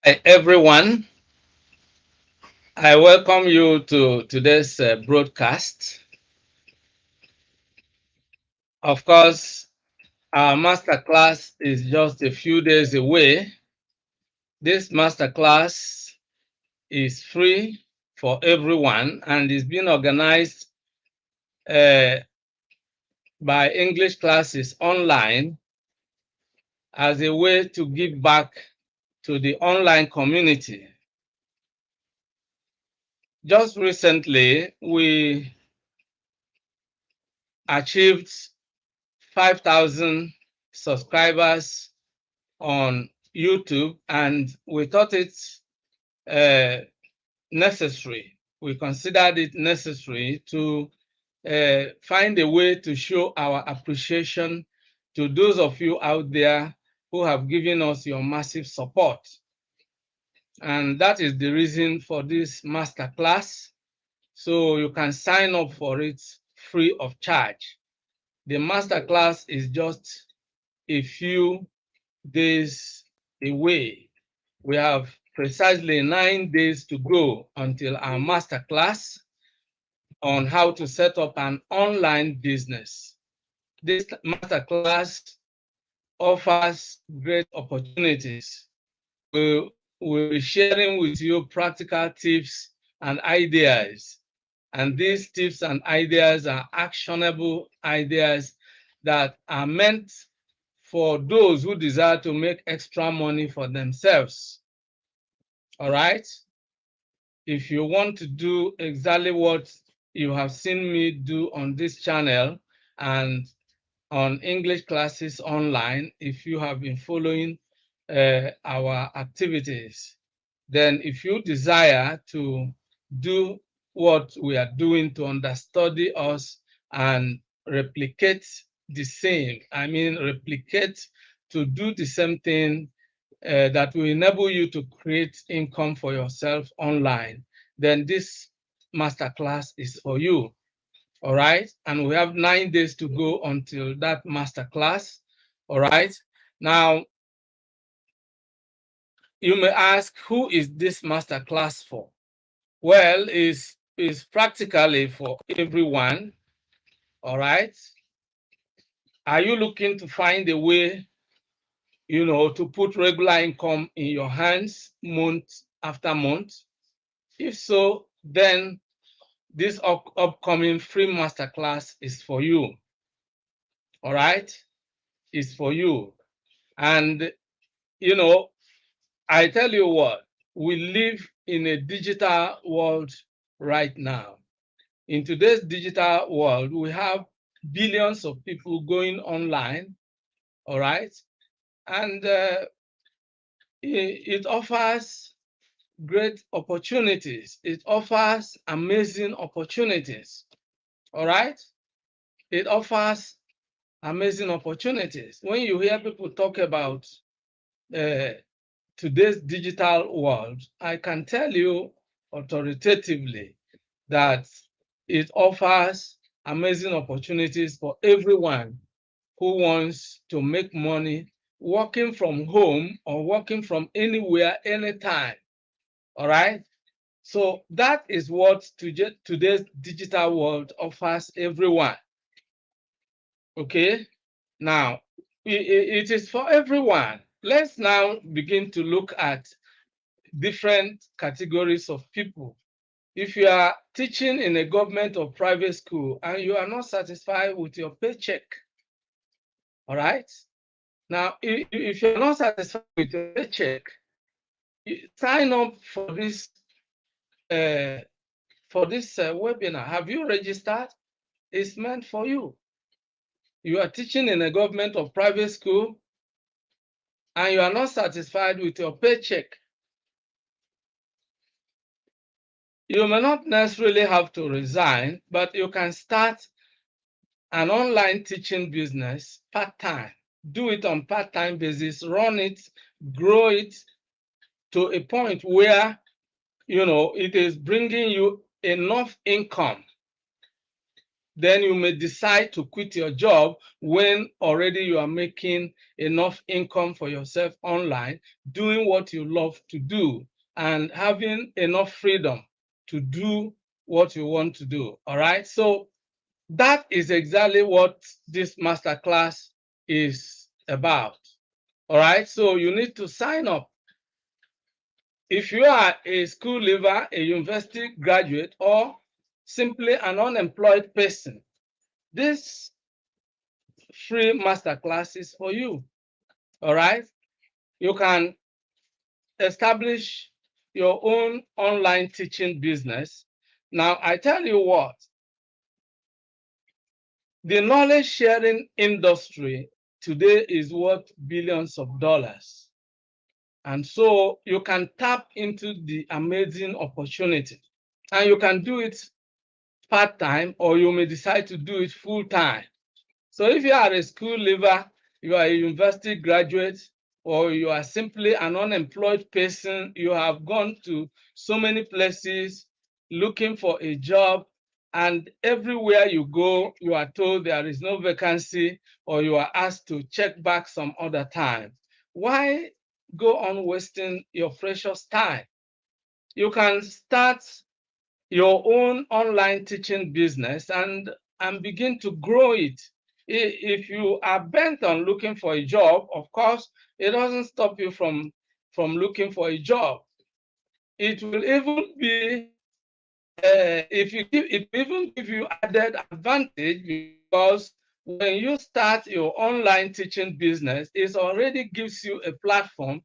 Hi, everyone. I welcome you to today's broadcast. Of course, our masterclass is just a few days away. This masterclass is free for everyone and is being organized uh, by English classes online as a way to give back to the online community. Just recently, we achieved 5,000 subscribers on YouTube, and we thought it uh, necessary. We considered it necessary to find a way to show our appreciation to those of you out there who have given us your massive support. And that is the reason for this masterclass. So you can sign up for it free of charge. The masterclass is just a few days away. We have precisely 9 days to go until our masterclass on how to set up an online business. This masterclass offers great opportunities. We'll be sharing with you practical tips and ideas. And these tips and ideas are actionable ideas that are meant for those who desire to make extra money for themselves. All right? If you want to do exactly what you have seen me do on this channel and on English classes online, if you have been following our activities, then if you desire to do what we are doing to understudy us and replicate the same, replicate to do the same thing that will enable you to create income for yourself online, then this masterclass is for you. All right. And we have 9 days to go until that masterclass. All right. Now, you may ask, who is this masterclass for? Well, it's practically for everyone. All right. Are you looking to find a way, to put regular income in your hands month after month? If so, then this upcoming free masterclass is for you. All right. It's for you. And, I tell you what, we live in a digital world right now. In today's digital world, we have billions of people going online, all right? And it offers great opportunities. It offers amazing opportunities, all right? It offers amazing opportunities. When you hear people talk about uh, today's digital world, I can tell you authoritatively that it offers amazing opportunities for everyone who wants to make money working from home or working from anywhere, anytime. All right. So that is what today's digital world offers everyone. Okay. Now, it is for everyone. Let's now begin to look at different categories of people. If you are teaching in a government or private school and you are not satisfied with your paycheck, all right? Now, if you're not satisfied with your paycheck, sign up for this webinar. Have you registered? It's meant for you. You are teaching in a government or private school and you are not satisfied with your paycheck. You may not necessarily have to resign, but you can start an online teaching business part-time. Do it on part-time basis, run it, grow it to a point where, it is bringing you enough income then you may decide to quit your job when already you are making enough income for yourself online, doing what you love to do, and having enough freedom to do what you want to do. All right. So that is exactly what this masterclass is about. All right. So you need to sign up. If you are a school leaver, a university graduate, or simply an unemployed person, this free masterclass is for you. All right. You can establish your own online teaching business. Now, I tell you what, the knowledge sharing industry today is worth billions of dollars. And so you can tap into the amazing opportunity. And you can do it part-time, or you may decide to do it full-time. So if you are a school leaver, you are a university graduate, or you are simply an unemployed person, you have gone to so many places looking for a job, and everywhere you go, you are told there is no vacancy, or you are asked to check back some other time. Why go on wasting your precious time? You can start your own online teaching business and begin to grow it. If you are bent on looking for a job, of course, it doesn't stop you from looking for a job. It will even be if you give it will even give you added advantage, because when you start your online teaching business, it already gives you a platform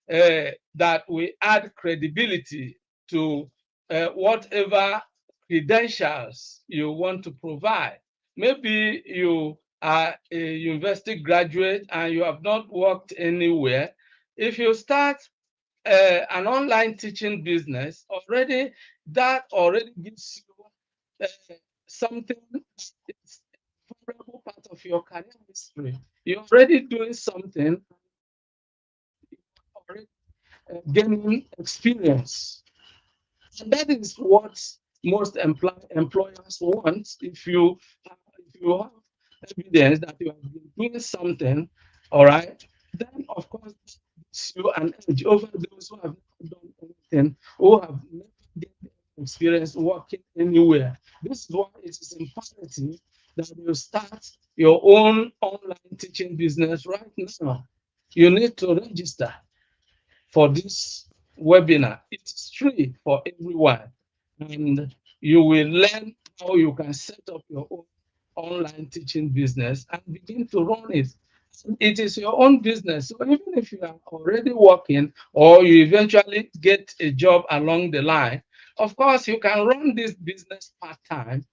that will add credibility to whatever credentials you want to provide. Maybe you are a university graduate and you have not worked anywhere. If you start an online teaching business, already that already gives you something that is a valuable part of your career history. You're already doing something, already gaining experience. And that is what most employers want. If you have evidence that you have been doing something, all right, then of course gives you an edge over those who have never done anything, who have never gained experience working anywhere. This is why it is imperative that you start your own online teaching business right now. You need to register for this webinar. It is free for everyone, and you will learn how you can set up your own online teaching business and begin to run it. It is your own business. So even if you are already working or you eventually get a job along the line, of course, you can run this business part-time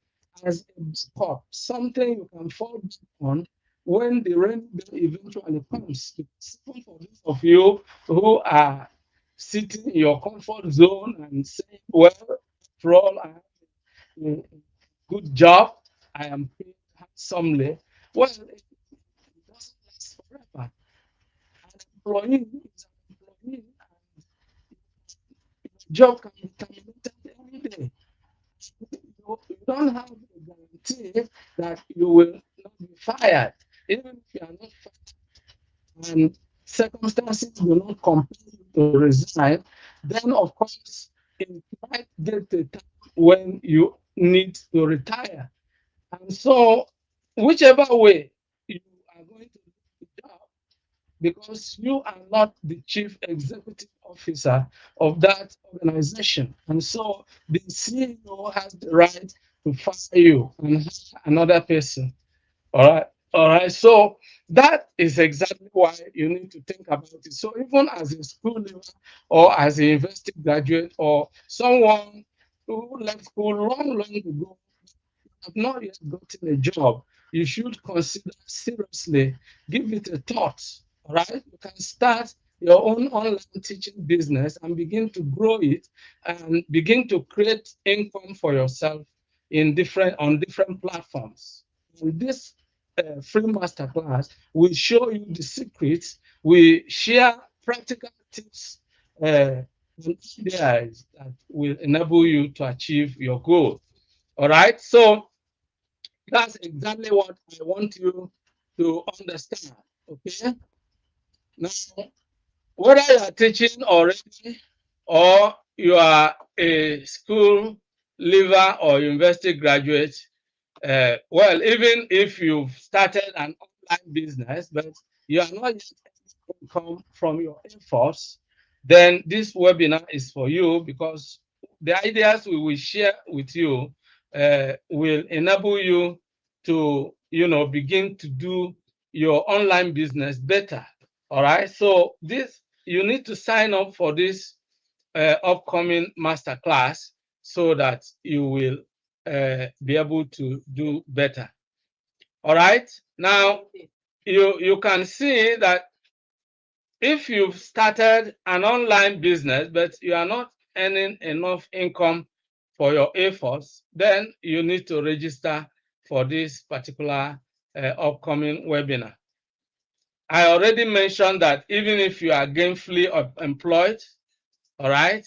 as a backup, something you can fall back on when the rainy day eventually comes. Because even for those of you who are sitting in your comfort zone and saying, well, after all, I have a good job, I am paid handsomely. Well, it doesn't last forever. An employee is an employee, and your job can be terminated any day. You don't have a guarantee that you will not be fired. Even if you are not fired and circumstances do not compel you to resign, then of course it might get a time when you need to retire. And so, whichever way you are going to do the job, because you are not the chief executive officer of that organization. And so the CEO has the right to fire you and hire another person. All right. All right. So that is exactly why you need to think about it. So even as a school leaver or as a university graduate or someone who left school long, long ago, have not yet gotten a job, you should consider seriously, give it a thought. All right, you can start your own online teaching business and begin to grow it and begin to create income for yourself in different on different platforms. And this free masterclass will show you the secrets. We share practical tips and ideas that will enable you to achieve your goal. All right. So That's exactly what I want you to understand. Okay. Now, whether you are teaching already or you are a school leaver or university graduate, well, even if you've started an online business, but you are not yet income from your efforts, then this webinar is for you because the ideas we will share with you will enable you to, begin to do your online business better. All right. So this you need to sign up for this upcoming masterclass so that you will be able to do better. All right. Now you can see that if you've started an online business but you are not earning enough income for your efforts, then you need to register for this particular upcoming webinar. I already mentioned that even if you are gainfully employed, all right,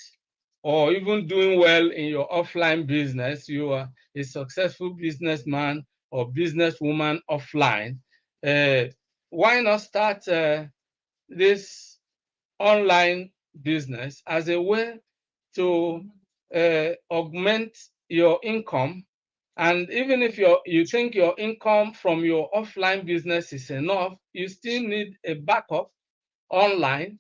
or even doing well in your offline business, you are a successful businessman or businesswoman offline, uh, why not start this online business as a way to augment your income? And even if you think your income from your offline business is enough, you still need a backup online,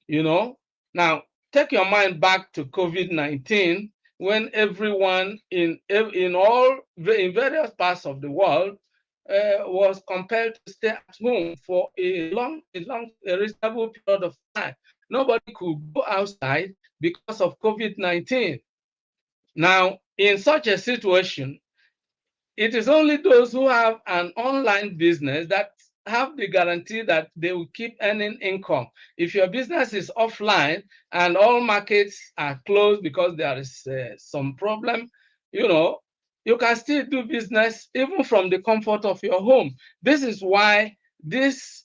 you know. Now, take your mind back to COVID-19 when everyone in various parts of the world was compelled to stay at home for a reasonable period of time. Nobody could go outside because of COVID-19. Now, in such a situation, it is only those who have an online business that have the guarantee that they will keep earning income. If your business is offline and all markets are closed because there is some problem, you know, you can still do business even from the comfort of your home. This is why this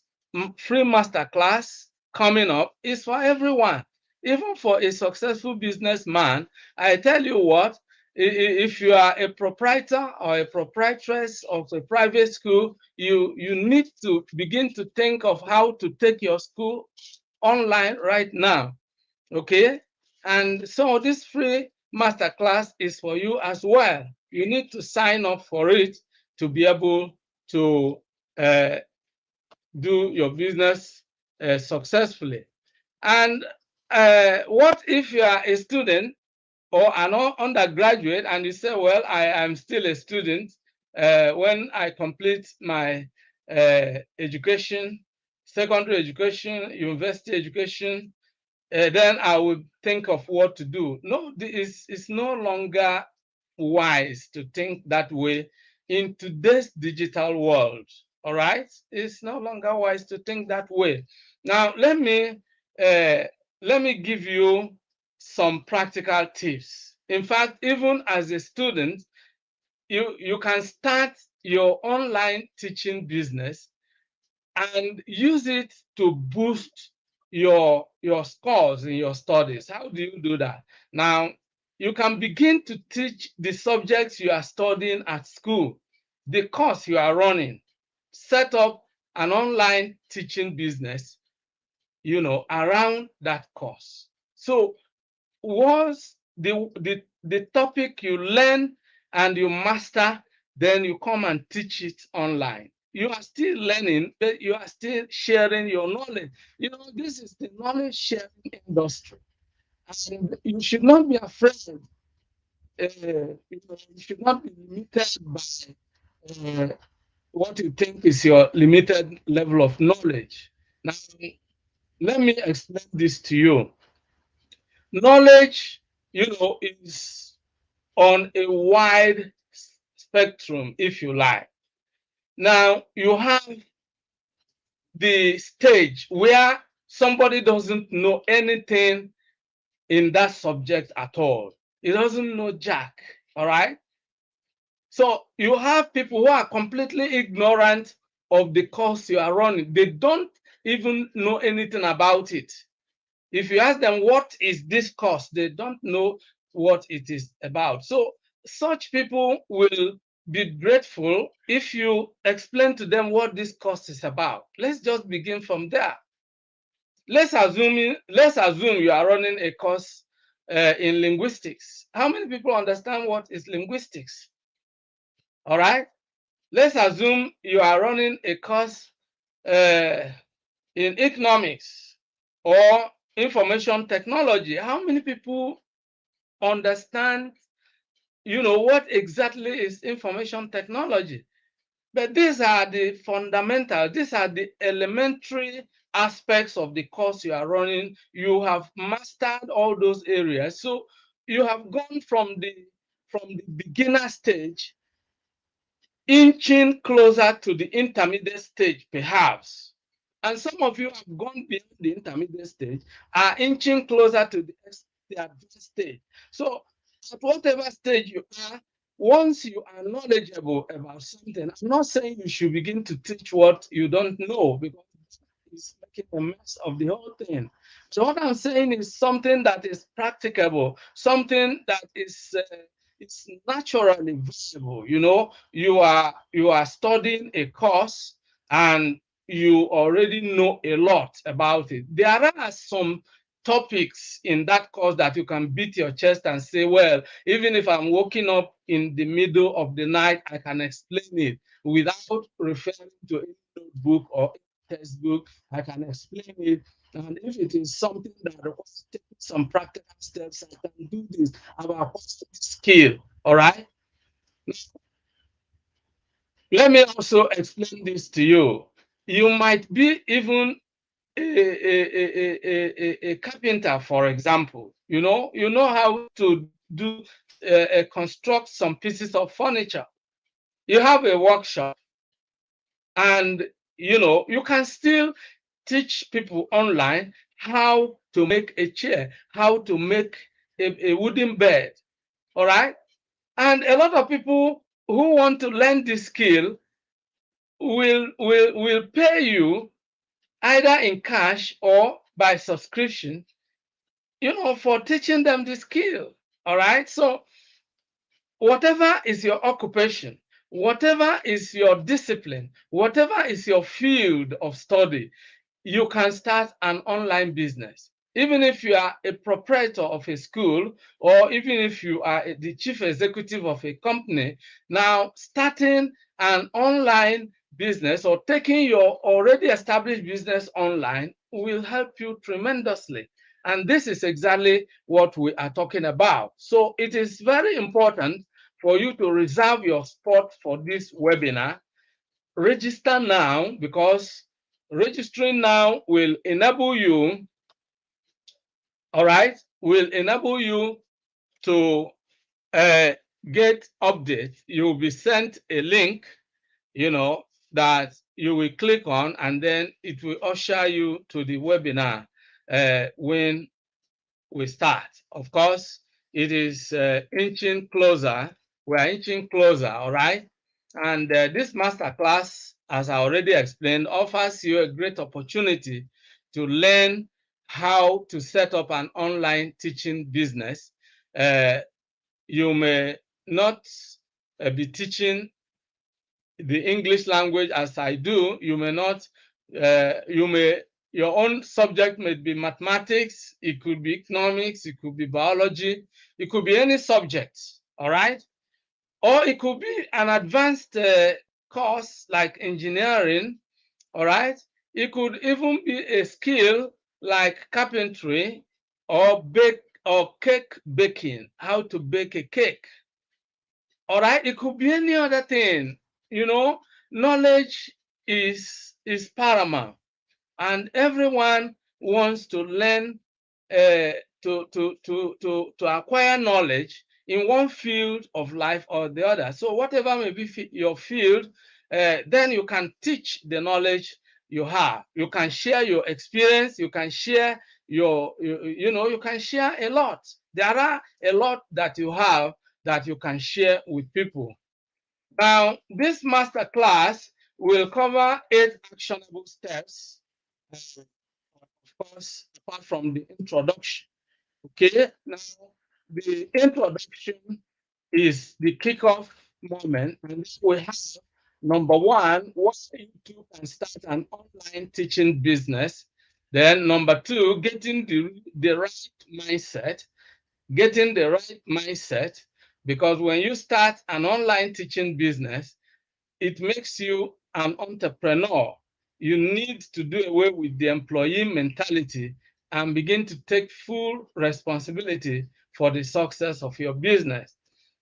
free masterclass coming up is for everyone. Even for a successful businessman, I tell you what, if you are a proprietor or a proprietress of a private school, you need to begin to think of how to take your school online right now. Okay. And so this free masterclass is for you as well. You need to sign up for it to be able to uh, do your business successfully. And what if you are a student or an undergraduate and you say, well, I am still a student. When I complete my education, secondary education, university education, then I would think of what to do. No, it's no longer wise to think that way in today's digital world. All right, it's no longer wise to think that way. Now, uh, let me give you some practical tips. In fact, even as a student, you can start your online teaching business and use it to boost your scores in your studies. How do you do that? Now, you can begin to teach the subjects you are studying at school, the course you are running. Set up an online teaching business, around that course. So once the topic you learn and you master, then you come and teach it online. You are still learning, but you are still sharing your knowledge. This is the knowledge sharing industry. And you should not be afraid. You should not be limited by what you think is your limited level of knowledge. Now, let me explain this to you. Knowledge, is on a wide spectrum, if you like. Now, you have the stage where somebody doesn't know anything in that subject at all. He doesn't know jack, all right? So you have people who are completely ignorant of the course you are running. They don't even know anything about it. If you ask them, what is this course? They don't know what it is about. So such people will be grateful if you explain to them what this course is about. Let's just begin from there. Let's assume you are running a course in linguistics. How many people understand what is linguistics? All right. Let's assume you are running a course uh, in economics or information technology. How many people understand, what exactly is information technology? But these are the fundamental, these are the elementary aspects of the course you are running. You have mastered all those areas. So you have gone from the beginner stage, inching closer to the intermediate stage, perhaps. And some of you have gone beyond the intermediate stage, are inching closer to the advanced stage. So at whatever stage you are, once you are knowledgeable about something, I'm not saying you should begin to teach what you don't know, because it's making a mess of the whole thing. So what I'm saying is something that is practicable, something that is it's naturally visible. You are studying a course and you already know a lot about it. There are some topics in that course that you can beat your chest and say, well, even if I'm waking up in the middle of the night, I can explain it without referring to any notebook or textbook. I can explain it. And if it is something that requires taking some practical steps, I can do this. I've acquired skill. All right. Let me also explain this to you. You might be even a carpenter, for example. You know how to construct some pieces of furniture. You have a workshop, and you can still teach people online how to make a chair, how to make a wooden bed. All right. And a lot of people who want to learn this skill will pay you either in cash or by subscription, for teaching them the skill. All right. So whatever is your occupation, whatever is your discipline, whatever is your field of study, you can start an online business. Even if you are a proprietor of a school, or even if you are the chief executive of a company, now starting an online business or taking your already established business online will help you tremendously. And this is exactly what we are talking about. So it is very important for you to reserve your spot for this webinar. Register now, because registering now will enable you, all right, will enable you to get updates. You will be sent a link, that you will click on, and then it will usher you to the webinar when we start. Of course, it is inching closer. We are inching closer, all right? And this masterclass, as I already explained, offers you a great opportunity to learn how to set up an online teaching business. Uh, you may not be teaching the English language as I do. You may not, your own subject may be mathematics, it could be economics, it could be biology, it could be any subject, all right? Or it could be an advanced course like engineering, all right? It could even be a skill like carpentry or cake baking, how to bake a cake. All right, it could be any other thing. Knowledge is paramount, and everyone wants to learn, to acquire knowledge in one field of life or the other. So whatever may be your field, then you can teach the knowledge you have. You can share your experience. You can share you can share a lot. There are a lot that you have that you can share with people. Now, this master class will cover 8 actionable steps, of course, apart from the introduction. Okay, now the introduction is the kickoff moment. And we have number one, what you can start an online teaching business. Then number two, getting the right mindset, getting the right mindset, because when you start an online teaching business, it makes you an entrepreneur. You need to do away with the employee mentality and begin to take full responsibility for the success of your business.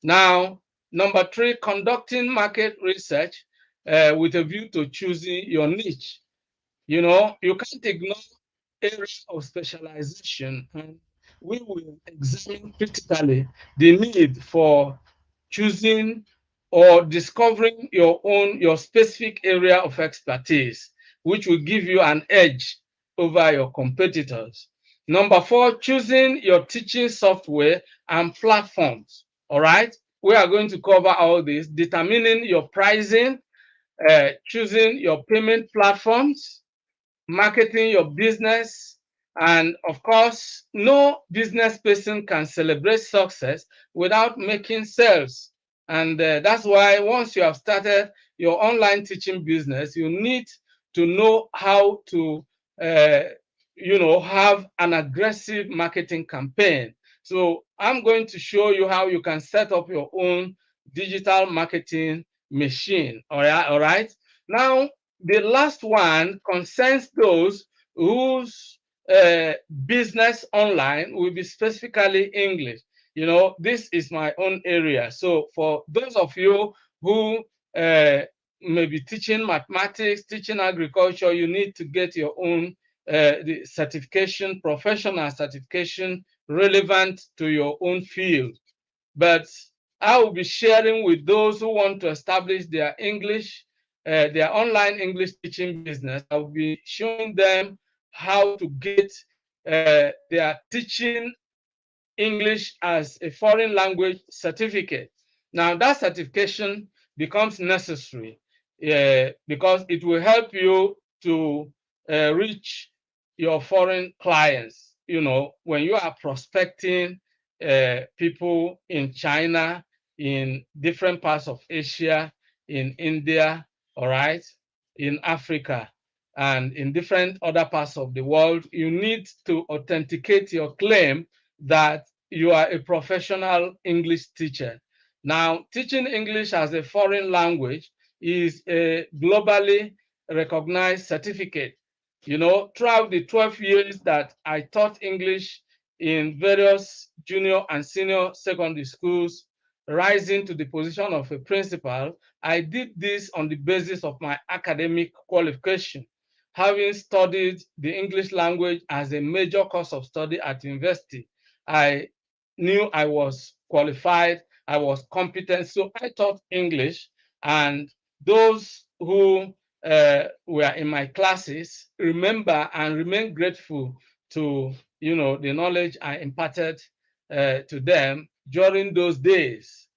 Now, number three, conducting market research with a view to choosing your niche. You know, you can't ignore area of specialization, and we will examine critically the need for choosing or discovering your specific area of expertise, which will give you an edge over your competitors. Number four, choosing your teaching software and platforms. All right, we are going to cover all this, determining your pricing, choosing your payment platforms, marketing your business. And of course, no business person can celebrate success without making sales. And that's why once you have started your online teaching business, you need to know how to, uh, have an aggressive marketing campaign. So I'm going to show you how you can set up your own digital marketing machine. All right. Now, the last one concerns those whose business online will be specifically English. You know, this is my own area. So for those of you who may be teaching mathematics, teaching agriculture, you need to get your own the certification, professional certification relevant to your own field. But I will be sharing with those who want to establish their their online English teaching business. I will be showing them how to get their teaching English as a foreign language certificate. Now, that certification becomes necessary because it will help you to reach your foreign clients. You know, when you are prospecting people in China, in different parts of Asia, in India, all right, in Africa, and in different other parts of the world, you need to authenticate your claim that you are a professional English teacher. Now, teaching English as a foreign language is a globally recognized certificate. You know, throughout the 12 years that I taught English in various junior and senior secondary schools, rising to the position of a principal, I did this on the basis of my academic qualification. Having studied the English language as a major course of study at university, I knew I was qualified, I was competent, so I taught English, and those who were in my classes remember and remain grateful to the knowledge I imparted to them during those days.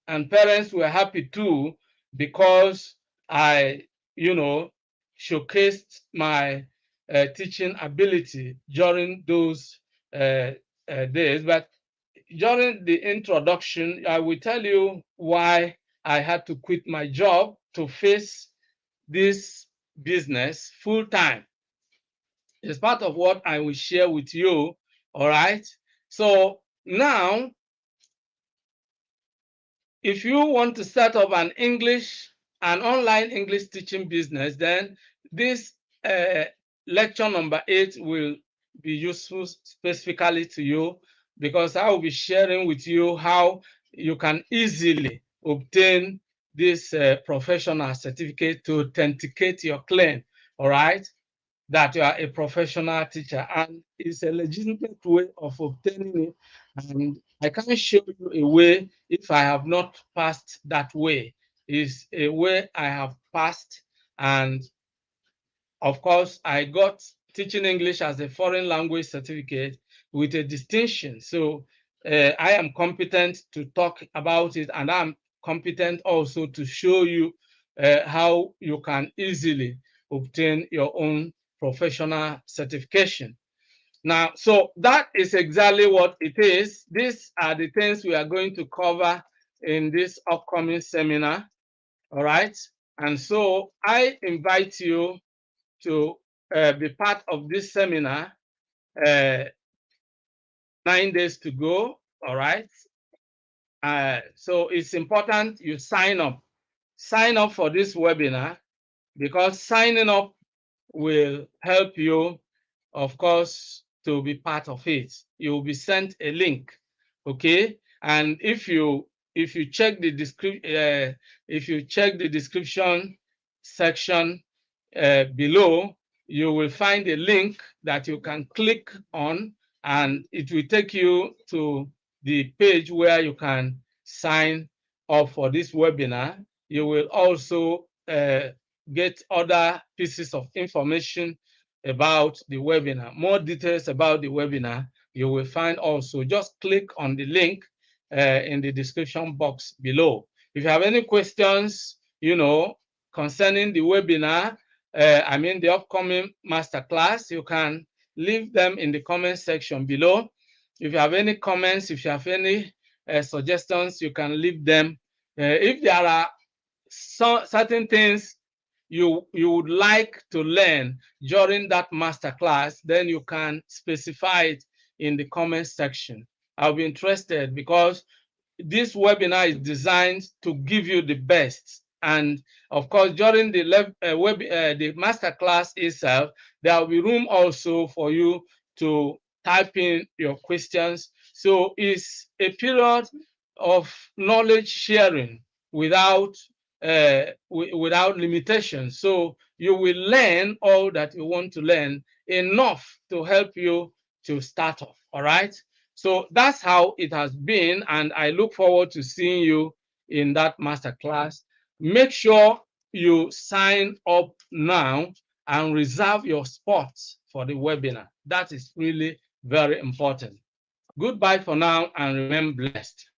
And parents were happy too because I, you know, showcased my teaching ability during those days. But during the introduction, I will tell you why I had to quit my job to face this business full time. It's part of what I will share with you. All right. So now, if you want to start up an online English teaching business, then this lecture number 8 will be useful specifically to you, because I will be sharing with you how you can easily obtain this professional certificate to authenticate your claim, all right, that you are a professional teacher, and it's a legitimate way of obtaining it. And I can't show you a way if I have not passed that way. It's a way I have passed, and of course, I got teaching English as a foreign language certificate with a distinction. So I am competent to talk about it, and I'm competent also to show you how you can easily obtain your own professional certification. Now, so that is exactly what it is. These are the things we are going to cover in this upcoming seminar. All right. And so I invite you to be part of this seminar. Uh, 9 days to go. All right. So it's important you sign up. Sign up for this webinar because signing up will help you, of course, to be part of it. You will be sent a link, okay? And if you check the description section below, you will find a link that you can click on, and it will take you to the page where you can sign up for this webinar. You will also get other pieces of information about the webinar. More details about the webinar you will find also. Just click on the link in the description box below. If you have any questions, concerning the webinar, the upcoming masterclass, you can leave them in the comment section below. If you have any comments, if you have any suggestions, you can leave them. If there are certain things you would like to learn during that master class, then you can specify it in the comment section. I'll be interested because this webinar is designed to give you the best. And of course, during the master class itself, there will be room also for you to type in your questions. So it's a period of knowledge sharing without without limitations. So you will learn all that you want to learn, enough to help you to start off. All right. So that's how it has been, and I look forward to seeing you in that masterclass. Make sure you sign up now and reserve your spot for the webinar. That is really very important. Goodbye for now and remain blessed.